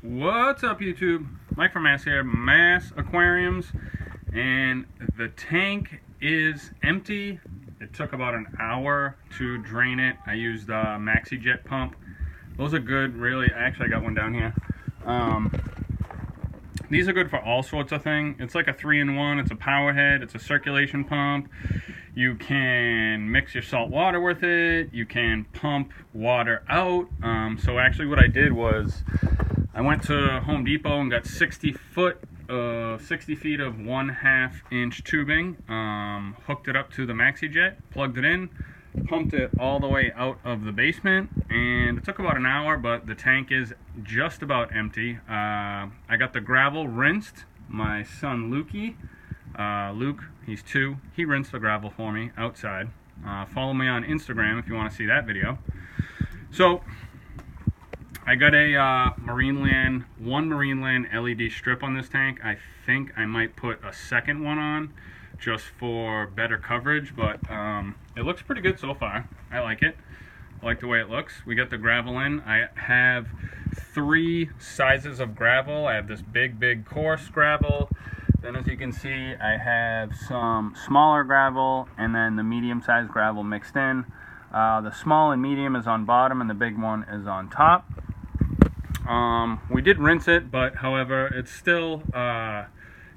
What's up, YouTube? Mike from Mass here, Mass Aquariums, and the tank is empty. It took about an hour to drain it. I used a maxi jet pump. Those are good, really. Actually, I got one down here. These are good for all sorts of things. It's like a 3-in-1. It's a power head. It's a circulation pump. You can mix your salt water with it. You can pump water out. So actually what I did was I went to Home Depot and got 60 feet of 1/2 inch tubing, hooked it up to the maxi jet, plugged it in, pumped it all the way out of the basement, and it took about an hour, but the tank is just about empty. I got the gravel rinsed. My son Luke, he's 2, he rinsed the gravel for me outside. Follow me on Instagram if you want to see that video. So I got a one Marineland LED strip on this tank. I think I might put a second one on just for better coverage, but it looks pretty good so far. I like it. I like the way it looks. We got the gravel in. I have 3 sizes of gravel. I have this big coarse gravel. Then, as you can see, I have some smaller gravel and then the medium-sized gravel mixed in. The small and medium is on bottom and the big one is on top. We did rinse it, but however, it's still,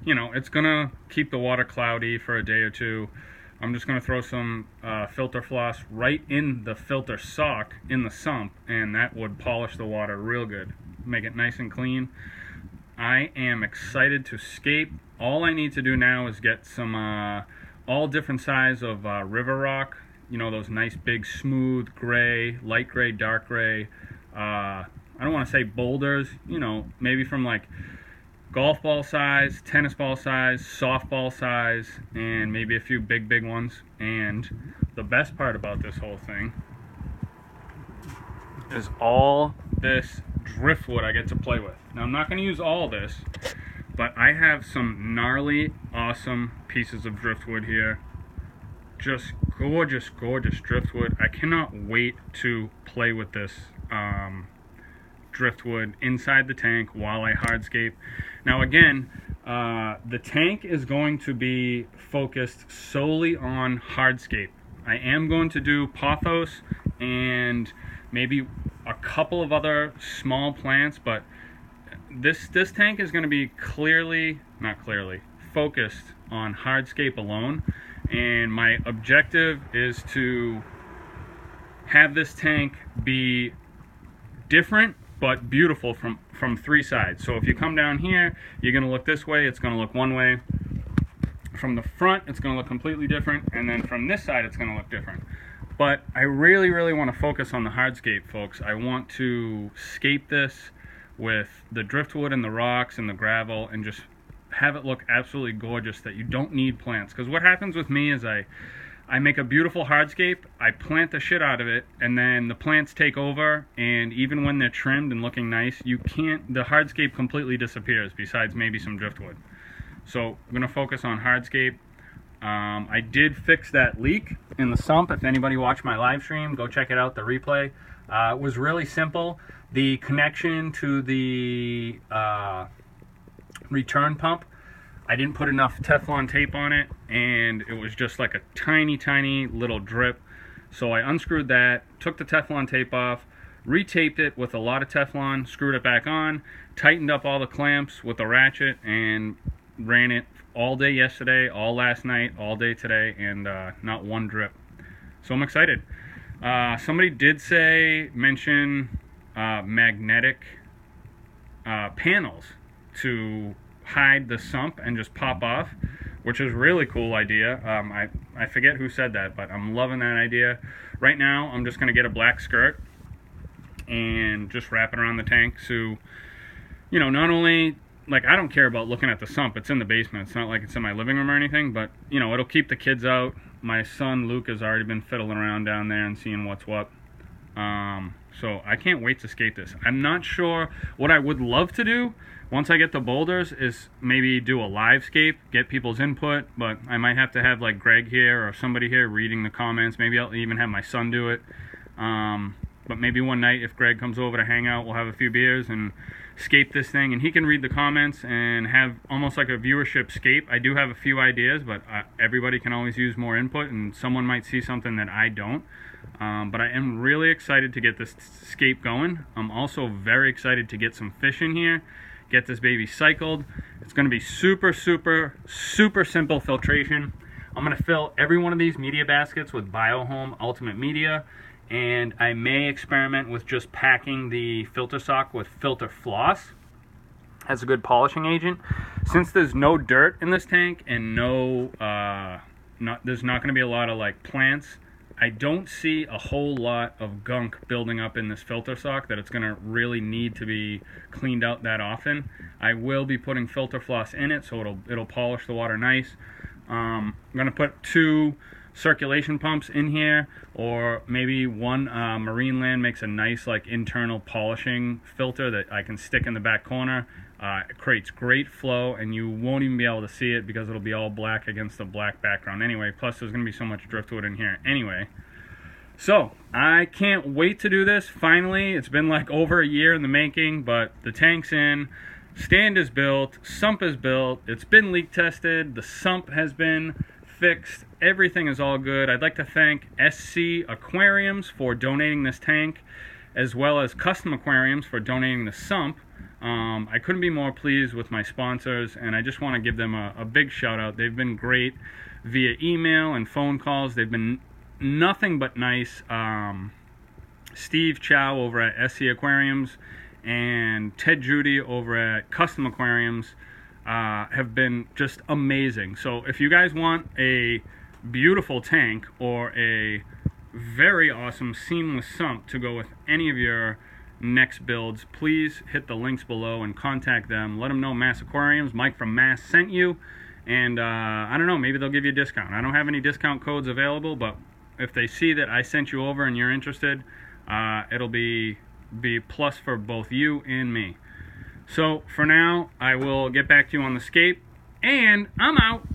you know, it's gonna keep the water cloudy for a day or two. I'm just gonna throw some filter floss right in the filter sock in the sump, and that would polish the water real good, make it nice and clean. I am excited to scape. All I need to do now is get some all different size of river rock. You know, those nice big smooth gray, light gray, dark gray. I don't want to say boulders, you know, maybe from like golf ball size, tennis ball size, softball size, and maybe a few big ones. And the best part about this whole thing is all this driftwood I get to play with. Now, I'm not going to use all this, but I have some gnarly, awesome pieces of driftwood here. Just gorgeous driftwood. I cannot wait to play with this driftwood inside the tank while I hardscape. Now again, the tank is going to be focused solely on hardscape. I am going to do pothos and maybe a couple of other small plants, but this tank is going to be not clearly focused on hardscape alone. And my objective is to have this tank be different but beautiful from 3 sides. So if you come down here, you're going to look this way, it's going to look one way. From the front, it's going to look completely different, and then from this side, it's going to look different. But I really want to focus on the hardscape, folks. I want to scape this with the driftwood and the rocks and the gravel and just have it look absolutely gorgeous, that you don't need plants. Because what happens with me is I make a beautiful hardscape, I plant the shit out of it, and then the plants take over, and even when they're trimmed and looking nice, the hardscape completely disappears, besides maybe some driftwood. So I'm going to focus on hardscape. I did fix that leak in the sump. If anybody watched my live stream, go check it out, the replay. It was really simple. The connection to the return pump, I didn't put enough Teflon tape on it, and it was just like a tiny little drip. So I unscrewed that, took the Teflon tape off, retaped it with a lot of Teflon, screwed it back on, tightened up all the clamps with a ratchet, and ran it all day yesterday, all last night, all day today, and not one drip. So I'm excited. Somebody did mention magnetic panels to hide the sump and just pop off, which is a really cool idea. I forget who said that, but I'm loving that idea. Right now, I'm just going to get a black skirt and just wrap it around the tank. So, you know, not only, like, I don't care about looking at the sump. It's in the basement. It's not like it's in my living room or anything, but, you know, it'll keep the kids out. My son, Luke, has already been fiddling around down there and seeing what's what. So I can't wait to skate this. I'm not sure. What I would love to do once I get the boulders is maybe do a live scape, get people's input, but I might have to have like Greg here or somebody here reading the comments. Maybe I'll even have my son do it. but maybe one night if Greg comes over to hang out, we'll have a few beers and scape this thing, and he can read the comments and have almost like a viewership scape. I do have a few ideas, but everybody can always use more input, and someone might see something that I don't. But I am really excited to get this scape going. I'm also very excited to get some fish in here, get this baby cycled. It's going to be super, super, super simple filtration. I'm going to fill every one of these media baskets with BioHome Ultimate Media, and I may experiment with just packing the filter sock with filter floss as a good polishing agent. Since there's no dirt in this tank and there's not going to be a lot of like plants, I don't see a whole lot of gunk building up in this filter sock that it's going to really need to be cleaned out that often. I will be putting filter floss in it, so it'll polish the water nice. I'm going to put 2 circulation pumps in here, or maybe one. Marine Land makes a nice like internal polishing filter that I can stick in the back corner. It creates great flow, and you won't even be able to see it because it'll be all black against the black background anyway. Plus there's going to be so much driftwood in here anyway. So I can't wait to do this. Finally, it's been like over a year in the making, but the tank's in, stand is built, sump is built, it's been leak tested, the sump has been fixed, everything is all good. I'd like to thank SCA Aquariums for donating this tank, as well as Custom Aquariums for donating the sump. I couldn't be more pleased with my sponsors, and I just want to give them a big shout out. They've been great via email and phone calls. They've been nothing but nice. Steve Chow over at SCA Aquariums and Ted Judy over at Custom Aquariums have been just amazing. So if you guys want a beautiful tank or a very awesome seamless sump to go with any of your next builds, please hit the links below and contact them. Let them know Mass Aquariums, Mike from Mass sent you, and I don't know, maybe they'll give you a discount. I don't have any discount codes available, but if they see that I sent you over and you're interested, it'll be plus for both you and me. So for now, I will get back to you on the scape, and I'm out.